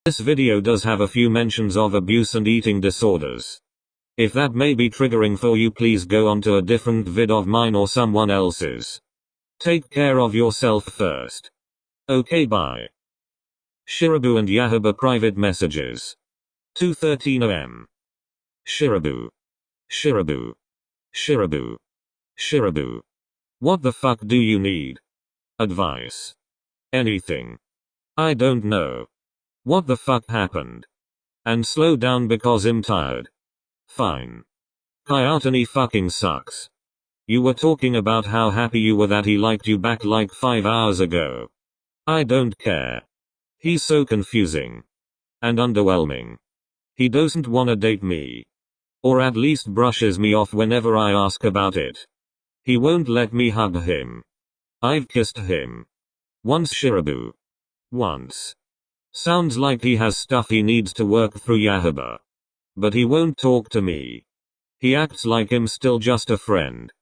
This video does have a few mentions of abuse and eating disorders. If that may be triggering for you, please go on to a different vid of mine or someone else's. Take care of yourself first. Okay, bye. Shirabu and Kyouhaba private messages. 2:13 am. Shirabu. Shirabu. Shirabu. Shirabu. What the fuck do you need? Advice. Anything. I don't know. What the fuck happened? And slow down because I'm tired. Fine. Kyouhaba fucking sucks. You were talking about how happy you were that he liked you back like 5 hours ago. I don't care. He's so confusing. And underwhelming. He doesn't wanna date me. Or at least brushes me off whenever I ask about it. He won't let me hug him. I've kissed him. Once, Shirabu. Once. Sounds like he has stuff he needs to work through, Kyouhaba. But he won't talk to me. He acts like I'm still just a friend.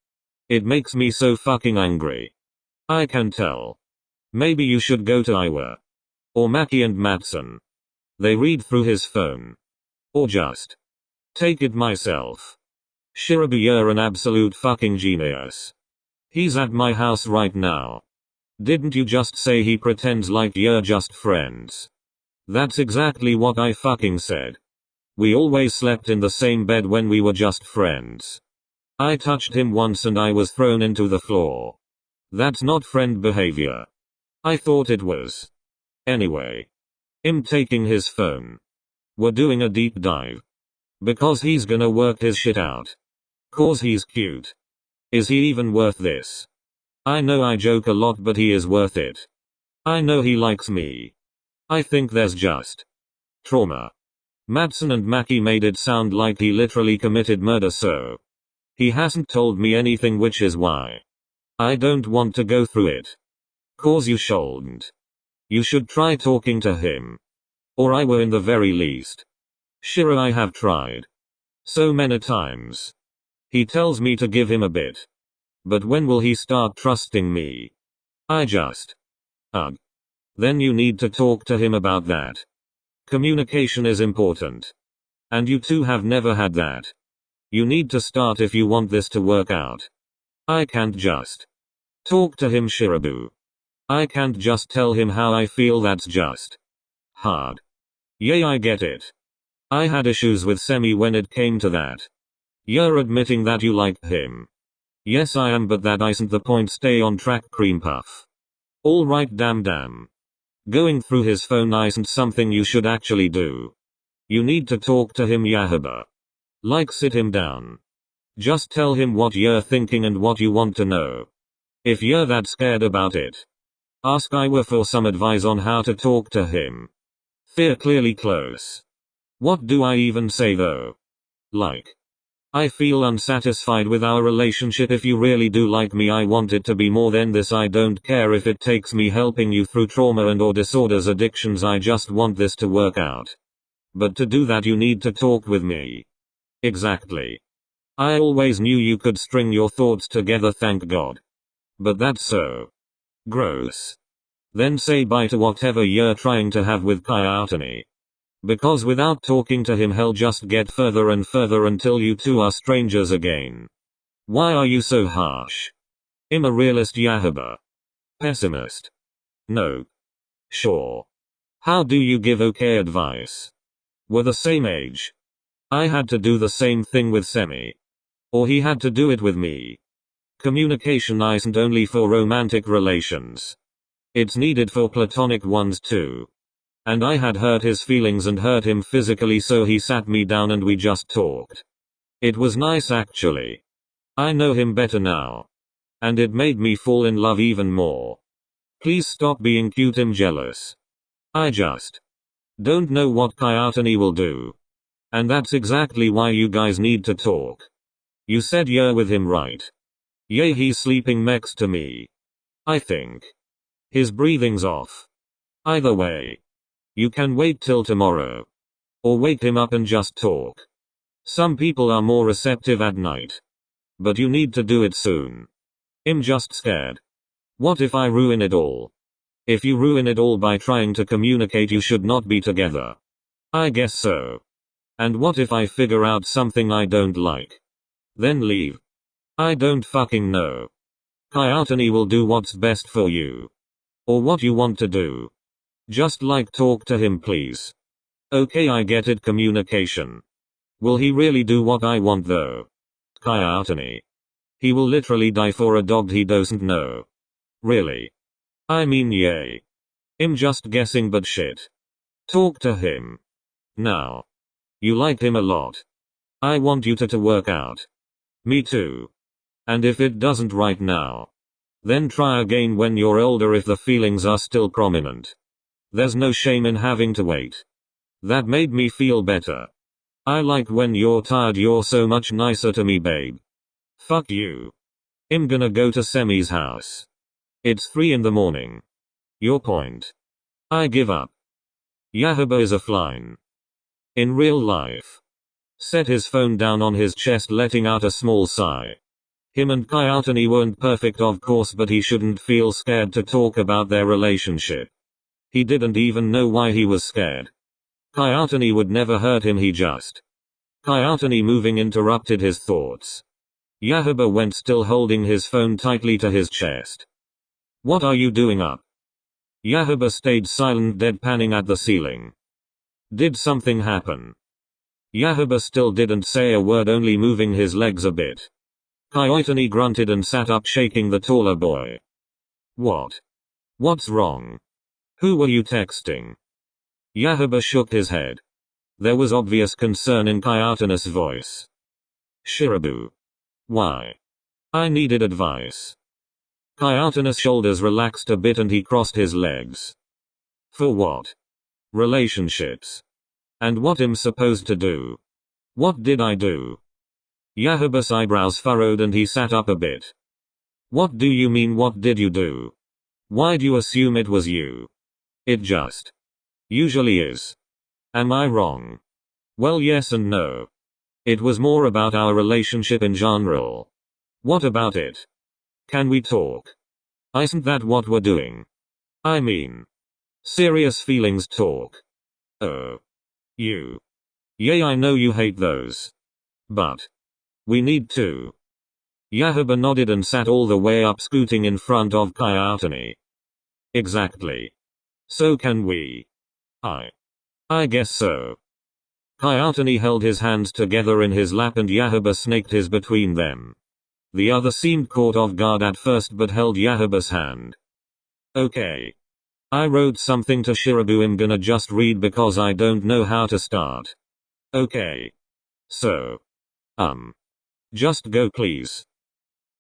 It makes me so fucking angry. I can tell. Maybe you should go to Iwa. Or Maki and Matson. They read through his phone. Or just take it myself. Shirabu, you're an absolute fucking genius. He's at my house right now. Didn't you just say he pretends like you're just friends? That's exactly what I fucking said. We always slept in the same bed when we were just friends. I touched him once and I was thrown into the floor. That's not friend behavior. I thought it was. Anyway. I'm taking his phone. We're doing a deep dive. Because he's gonna work his shit out. 'Cause he's cute. Is he even worth this? I know I joke a lot, but he is worth it. I know he likes me. I think there's just trauma. Matson and Maki made it sound like he literally committed murder, so he hasn't told me anything, which is why I don't want to go through it. 'Cause you shouldn't. You should try talking to him. Or I will, in the very least. Shiro, I have tried so many times. He tells me to give him a bit. But when will he start trusting me? I just ugh. Then you need to talk to him about that. Communication is important. And you two have never had that. You need to start if you want this to work out. I can't just talk to him, Shirabu. I can't just tell him how I feel, that's just hard. Yeah, I get it. I had issues with Semi when it came to that. You're admitting that you like him. Yes, I am, but that isn't the point. Stay on track, cream puff. Alright, damn. Going through his phone isn't something you should actually do. You need to talk to him, Kyouhaba. Like, sit him down. Just tell him what you're thinking and what you want to know. If you're that scared about it, ask Iwa for some advice on how to talk to him. Fear clearly close. What do I even say though? Like, I feel unsatisfied with our relationship. If you really do like me, I want it to be more than this. I don't care if it takes me helping you through trauma and or disorders, addictions. I just want this to work out. But to do that you need to talk with me. Exactly. I always knew you could string your thoughts together, thank God. But that's so gross. Then say bye to whatever you're trying to have with Kyouhaba. Because without talking to him, he'll just get further and further until you two are strangers again. Why are you so harsh? I'm a realist, Kyouhaba. Pessimist. No. Sure. How do you give okay advice? We're the same age. I had to do the same thing with Semi. Or he had to do it with me. Communication isn't only for romantic relations. It's needed for platonic ones too. And I had hurt his feelings and hurt him physically, so he sat me down and we just talked. It was nice actually. I know him better now. And it made me fall in love even more. Please stop being cute, I'm jealous. I just don't know what Kyouhaba will do. And that's exactly why you guys need to talk. You said you're with him, right? Yeah, he's sleeping next to me. I think his breathing's off. Either way, you can wait till tomorrow. Or wake him up and just talk. Some people are more receptive at night. But you need to do it soon. I'm just scared. What if I ruin it all? If you ruin it all by trying to communicate, you should not be together. I guess so. And what if I figure out something I don't like? Then leave. I don't fucking know. Kyotani will do what's best for you. Or what you want to do. Just like talk to him please. Okay, I get it, communication. Will he really do what I want though? Kyotani. He will literally die for a dog he doesn't know. Really? I mean yay. I'm just guessing, but shit. Talk to him. Now. You like him a lot. I want you to work out. Me too. And if it doesn't right now, then try again when you're older if the feelings are still prominent. There's no shame in having to wait. That made me feel better. I like when you're tired, you're so much nicer to me, babe. Fuck you. I'm gonna go to Semi's house. It's 3 in the morning. Your point. I give up. Kyouhaba is offline. In real life. Set his phone down on his chest, letting out a small sigh. Him and Kyotani weren't perfect of course, but he shouldn't feel scared to talk about their relationship. He didn't even know why he was scared. Kyotani would never hurt him, he just. Kyotani moving interrupted his thoughts. Kyouhaba went, still holding his phone tightly to his chest. What are you doing up? Kyouhaba stayed silent, deadpanning at the ceiling. Did something happen? Kyouhaba still didn't say a word, only moving his legs a bit. Kyotani grunted and sat up, shaking the taller boy. What? What's wrong? Who were you texting? Kyouhaba shook his head. There was obvious concern in Kyotani's voice. Shirabu. Why? I needed advice. Kyotani's shoulders relaxed a bit and he crossed his legs. For what? Relationships. And what am supposed to do? What did I do? Kyouhaba's eyebrows furrowed and he sat up a bit. What do you mean, what did you do? Why'd you assume it was you? It just usually is. Am I wrong? Well, yes and no. It was more about our relationship in general. What about it? Can we talk? Isn't that what we're doing? I mean, serious feelings talk. Oh. You. Yay, I know you hate those. But we need to. Kyouhaba nodded and sat all the way up, scooting in front of Kyotani. Exactly. So can we? I guess so. Kyotani held his hands together in his lap and Kyouhaba snaked his between them. The other seemed caught off guard at first but held Kyouhaba's hand. Okay. I wrote something to Shirabu, I'm gonna just read because I don't know how to start. Okay. So. Just go please.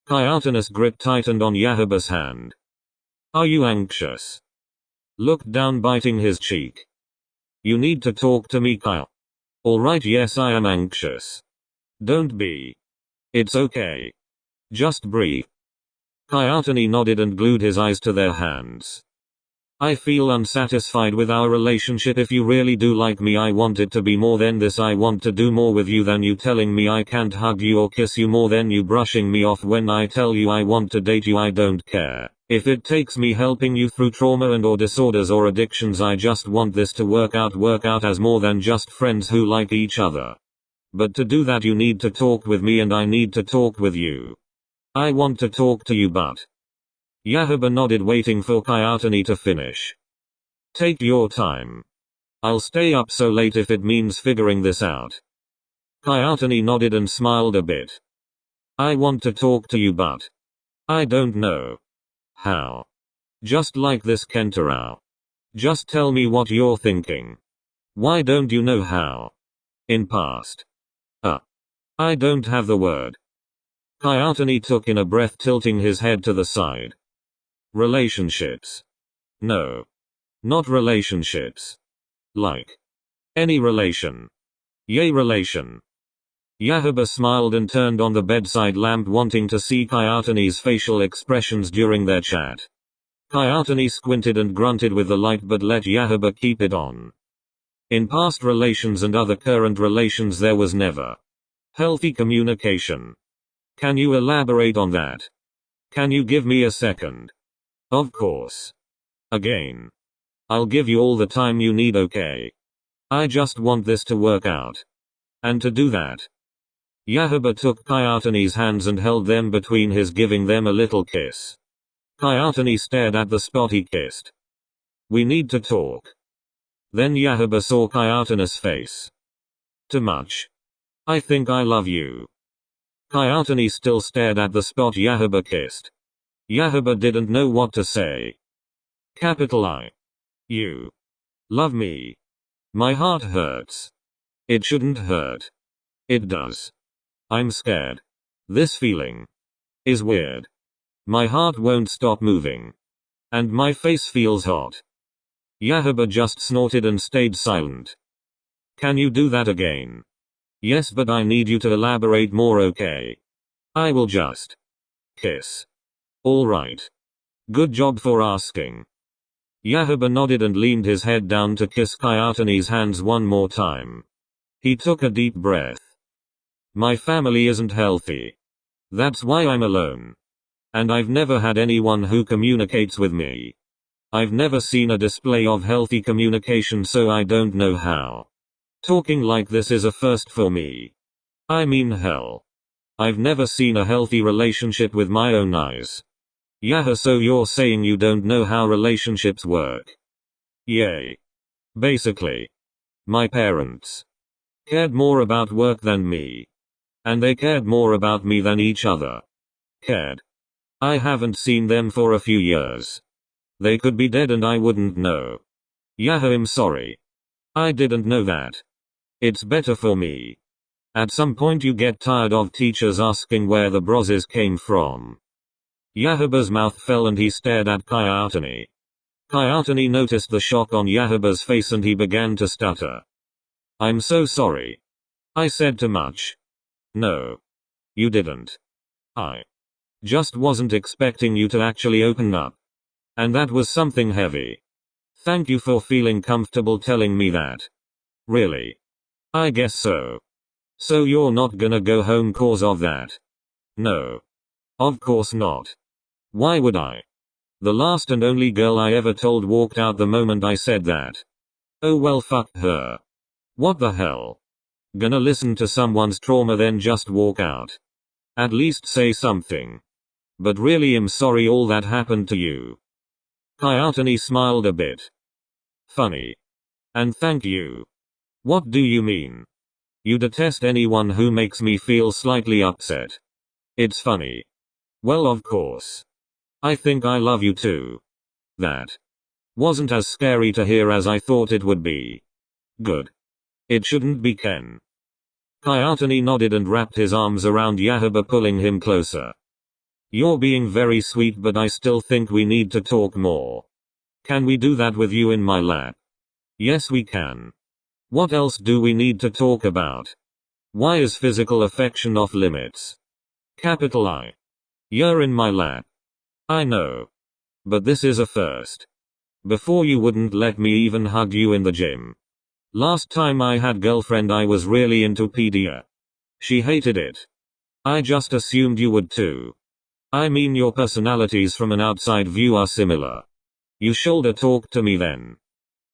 Kyotani's grip tightened on Kyouhaba's hand. Are you anxious? Looked down, biting his cheek. You need to talk to me, Kyle. Alright, yes, I am anxious. Don't be. It's okay. Just breathe. Kyotani nodded and glued his eyes to their hands. I feel unsatisfied with our relationship. If you really do like me, I want it to be more than this. I want to do more with you than you telling me I can't hug you or kiss you, more than you brushing me off when I tell you I want to date you. I don't care if it takes me helping you through trauma and or disorders or addictions. I just want this to work out as more than just friends who like each other. But to do that you need to talk with me and I need to talk with you. I want to talk to you, but. Kyouhaba nodded, waiting for Kyotani to finish. Take your time. I'll stay up so late if it means figuring this out. Kyotani nodded and smiled a bit. I want to talk to you, but I don't know how. Just like this, Kentaro. Just tell me what you're thinking. Why don't you know how? In past. I don't have the word. Kyotani took in a breath, tilting his head to the side. Relationships. No. Not relationships. Like. Any relation. Yay, relation. Kyouhaba smiled and turned on the bedside lamp, wanting to see Kyotani's facial expressions during their chat. Kyotani squinted and grunted with the light but let Kyouhaba keep it on. In past relations and other current relations there was never healthy communication. Can you elaborate on that? Can you give me a second? Of course. Again. I'll give you all the time you need, okay? I just want this to work out. And to do that, Kyouhaba took Kyoutane's hands and held them between his, giving them a little kiss. Kyoutane stared at the spot he kissed. We need to talk. Then Kyouhaba saw Kyoutane's face. Too much. I think I love you. Kyoutane still stared at the spot Kyouhaba kissed. Kyouhaba didn't know what to say. Capital I. You. Love me. My heart hurts. It shouldn't hurt. It does. I'm scared. This feeling is weird. My heart won't stop moving. And my face feels hot. Kyouhaba just snorted and stayed silent. Can you do that again? Yes, but I need you to elaborate more, okay? I will just kiss. Alright. Good job for asking. Kyouhaba nodded and leaned his head down to kiss Kyoutane's hands one more time. He took a deep breath. My family isn't healthy. That's why I'm alone. And I've never had anyone who communicates with me. I've never seen a display of healthy communication, so I don't know how. Talking like this is a first for me. I mean, hell. I've never seen a healthy relationship with my own eyes. Yaha, so you're saying you don't know how relationships work? Yay. Basically, my parents cared more about work than me. And they cared more about me than each other cared. I haven't seen them for a few years. They could be dead and I wouldn't know. Yaha, I'm sorry. I didn't know that. It's better for me. At some point you get tired of teachers asking where the broses came from. Kyouhaba's mouth fell and he stared at Kyoutane. Kyoutane noticed the shock on Kyouhaba's face and he began to stutter. I'm so sorry. I said too much. No. You didn't. I just wasn't expecting you to actually open up. And that was something heavy. Thank you for feeling comfortable telling me that. Really? I guess so. So you're not gonna go home cause of that? No. Of course not. Why would I? The last and only girl I ever told walked out the moment I said that. Oh well, fuck her. What the hell? Gonna listen to someone's trauma then just walk out? At least say something. But really, I'm sorry all that happened to you. Kyoutane smiled a bit. Funny. And thank you. What do you mean? You detest anyone who makes me feel slightly upset. It's funny. Well, of course. I think I love you too. That wasn't as scary to hear as I thought it would be. Good. It shouldn't be, Ken. Kyoutane nodded and wrapped his arms around Kyouhaba, pulling him closer. You're being very sweet, but I still think we need to talk more. Can we do that with you in my lap? Yes, we can. What else do we need to talk about? Why is physical affection off limits? Capital I. You're in my lap. I know. But this is a first. Before you wouldn't let me even hug you in the gym. Last time I had girlfriend I was really into pedia. She hated it. I just assumed you would too. I mean, your personalities from an outside view are similar. You shoulder talk to me then.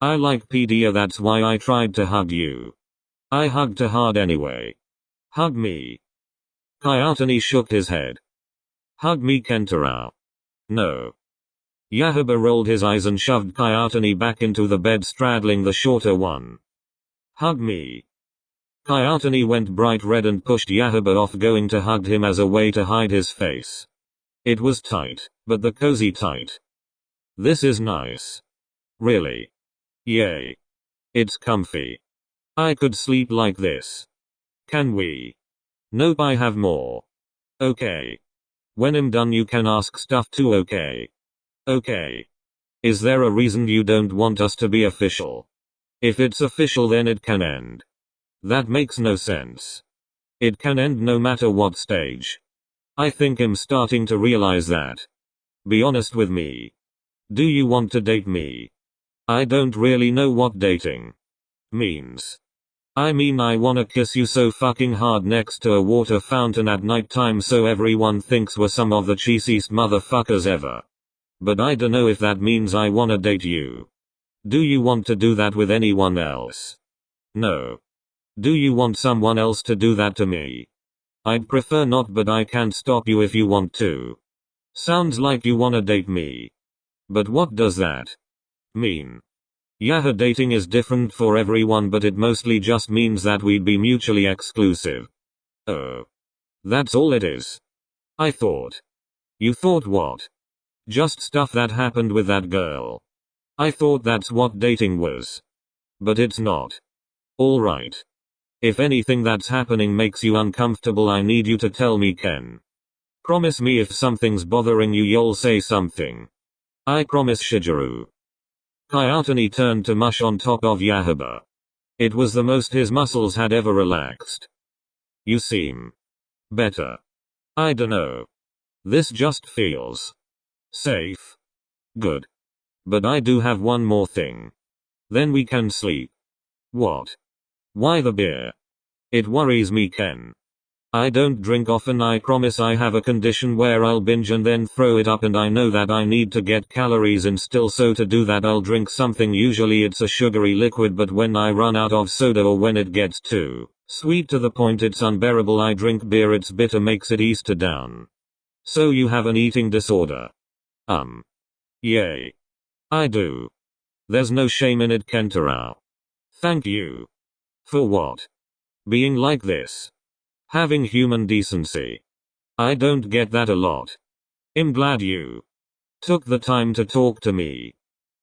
I like pedia, that's why I tried to hug you. I hugged too hard anyway. Hug me. Kyoutane shook his head. Hug me, Kentaro. No. Kyouhaba rolled his eyes and shoved Kyoutane back into the bed, straddling the shorter one. Hug me. Kyoutane went bright red and pushed Kyouhaba off, going to hug him as a way to hide his face. It was tight, but the cozy tight. This is nice. Really. Yay. It's comfy. I could sleep like this. Can we? Nope, I have more. Okay. When I'm done you can ask stuff too, okay? Okay. Is there a reason you don't want us to be official? If it's official then it can end. That makes no sense. It can end no matter what stage. I think I'm starting to realize that. Be honest with me. Do you want to date me? I don't really know what dating means. I mean, I wanna kiss you so fucking hard next to a water fountain at night time so everyone thinks we're some of the cheesiest motherfuckers ever. But I dunno if that means I wanna date you. Do you want to do that with anyone else? No. Do you want someone else to do that to me? I'd prefer not, but I can't stop you if you want to. Sounds like you wanna date me. But what does that mean? Yahoo dating is different for everyone, but it mostly just means that we'd be mutually exclusive. Oh. That's all it is. I thought. You thought what? Just stuff that happened with that girl. I thought that's what dating was. But it's not. Alright. If anything that's happening makes you uncomfortable, I need you to tell me, Ken. Promise me if something's bothering you, you'll say something. I promise, Shigeru. Kyouhaba turned to mush on top of Kyouhaba. It was the most his muscles had ever relaxed. You seem better. I dunno. This just feels safe. Good. But I do have one more thing. Then we can sleep. What? Why the beer? It worries me, Ken. I don't drink often. I promise. I have a condition where I'll binge and then throw it up, and I know that I need to get calories in still, so to do that I'll drink something. Usually it's a sugary liquid, but when I run out of soda or when it gets too sweet to the point it's unbearable, I drink beer. It's bitter, makes it easier down. So you have an eating disorder? Yay. I do. There's no shame in it, Kentaro. Thank you. For what? Being like this. Having human decency. I don't get that a lot. I'm glad you took the time to talk to me.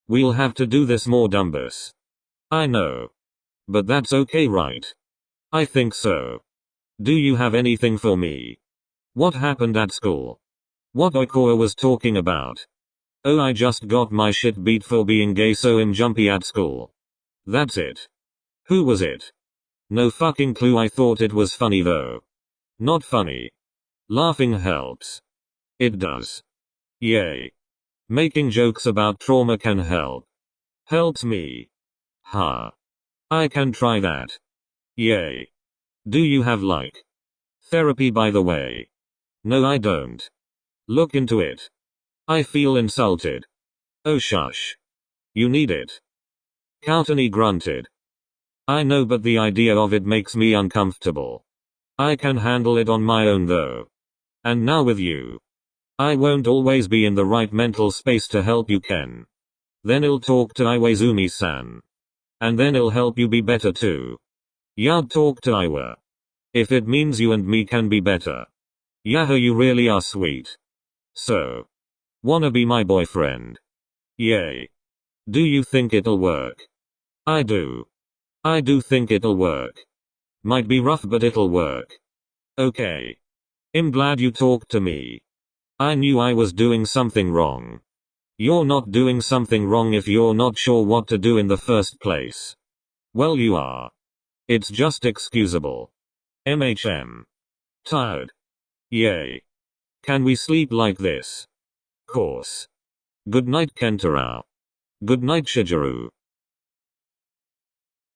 We'll have to do this more, Dumbus. I know. But that's okay, right? I think so. Do you have anything for me? What happened at school? What Oikoa was talking about? Oh, I just got my shit beat for being gay, so I'm jumpy at school. That's it. Who was it? No fucking clue. I thought it was funny though. Not funny. Laughing helps. It does. Yay. Making jokes about trauma can help. Helps me. Ha. I can try that. Yay. Do you have therapy, by the way? No, I don't. Look into it. I feel insulted. Oh shush. You need it. Kyouhaba grunted. I know, but the idea of it makes me uncomfortable. I can handle it on my own though. And now with you. I won't always be in the right mental space to help you, Ken. Then I'll talk to Iwaizumi-san. And then I'll help you be better too. Ya'd talk to Iwa. If it means you and me can be better. Yahoo, you really are sweet. So. Wanna be my boyfriend? Yay. Do you think it'll work? I do. I do think it'll work. Might be rough, but it'll work. Okay. I'm glad you talked to me. I knew I was doing something wrong. You're not doing something wrong if you're not sure what to do in the first place. Well, you are. It's just excusable. Tired. Yay. Can we sleep like this? Course. Good night, Kentaro. Good night, Shigeru.